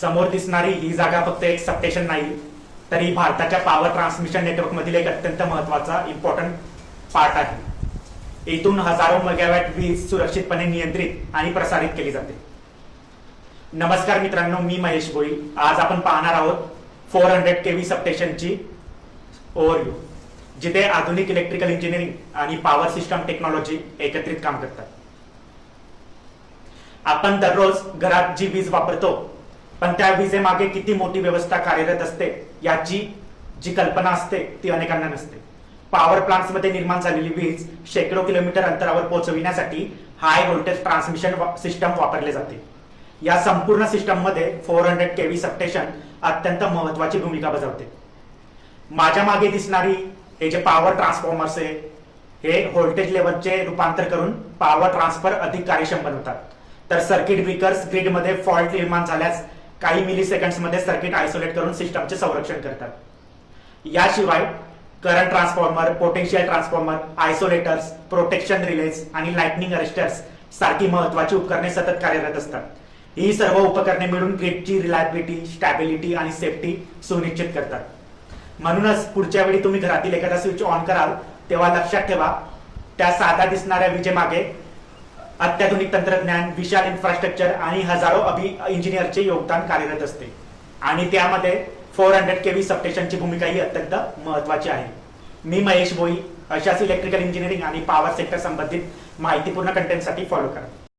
समोर दिसणारी ही जागा फक्त एक सबस्टेशन नाही, तर ही भारताच्या पॉवर ट्रान्समिशन नेटवर्क मधील एक अत्यंत महत्वाचा इम्पॉर्टंट पार्ट आहे। इथून हजारो मेगावॅट वीज सुरक्षितपणे नियंत्रित आणि प्रसारित केली जाते। नमस्कार मित्रांनो, मी महेश भोई। आज आपण पाहणार आहोत 400 केव्ही सबस्टेशनची ओव्हरव्ह्यू, जिथे आधुनिक इलेक्ट्रिकल इंजिनिअरिंग आणि पॉवर सिस्टम टेक्नॉलॉजी एकत्रित काम करतात। आपण दररोज घरात जी वीज वापरतो, पण त्या विजेमागे किती मोठी व्यवस्था कार्यरत असते याची जी कल्पना असते ती अनेकांना नसते। पॉवर प्लांट्स मध्ये निर्माण झालेली वीज शेकडो किलोमीटर अंतरावर पोहोचविण्यासाठी हाय व्होल्टेज ट्रान्समिशन सिस्टम वापरले जाते। या संपूर्ण सिस्टम मध्ये 400 केव्ही सबस्टेशन अत्यंत महत्वाची भूमिका बजावते। माझ्या मागे दिसणारी हे जे पॉवर ट्रान्सफॉर्मर्स आहे, हे व्होल्टेज लेवलचे रूपांतर करून पॉवर ट्रान्सफर अधिक कार्यक्षम बनवतात। तर सर्किट ब्रेकर्स ग्रिड मध्ये फॉल्ट निर्माण झाल्यास काही मिली सेकंड्स मध्ये सर्किट आयसोलेट करून सिस्टमचे संरक्षण करतात। याशिवाय current transformer, potential transformer, isolators, protection relays आणि लाइटनिंग अरेस्टर्स सारखी महत्वाची उपकरणे सतत कार्यरत असतात। ही सर्व उपकरणे मिळून ग्रिडची रिलायबिलिटी, स्टॅबिलिटी आणि सेफ्टी सुनिश्चित करतात। म्हणूनच पुढच्या वेळी तुम्ही घरातील एखादा स्विच ऑन कराल तेव्हा लक्षात ठेवा, त्या साध्या दिसणाऱ्या विजेमागे अत्याधुनिक तंत्रज्ञान, विशाल इन्फ्रास्ट्रक्चर आणि हजारो इंजिनियरचे योगदान कार्यरत असते। आणि त्यामध्ये 400 केव्ही सबस्टेशनची भूमिका ही अत्यंत महत्वाची आहे। मी महेश भोई। अशाच इलेक्ट्रिकल इंजिनिअरिंग आणि पॉवर सेक्टर संबंधित माहितीपूर्ण कंटेंटसाठी फॉलो करा।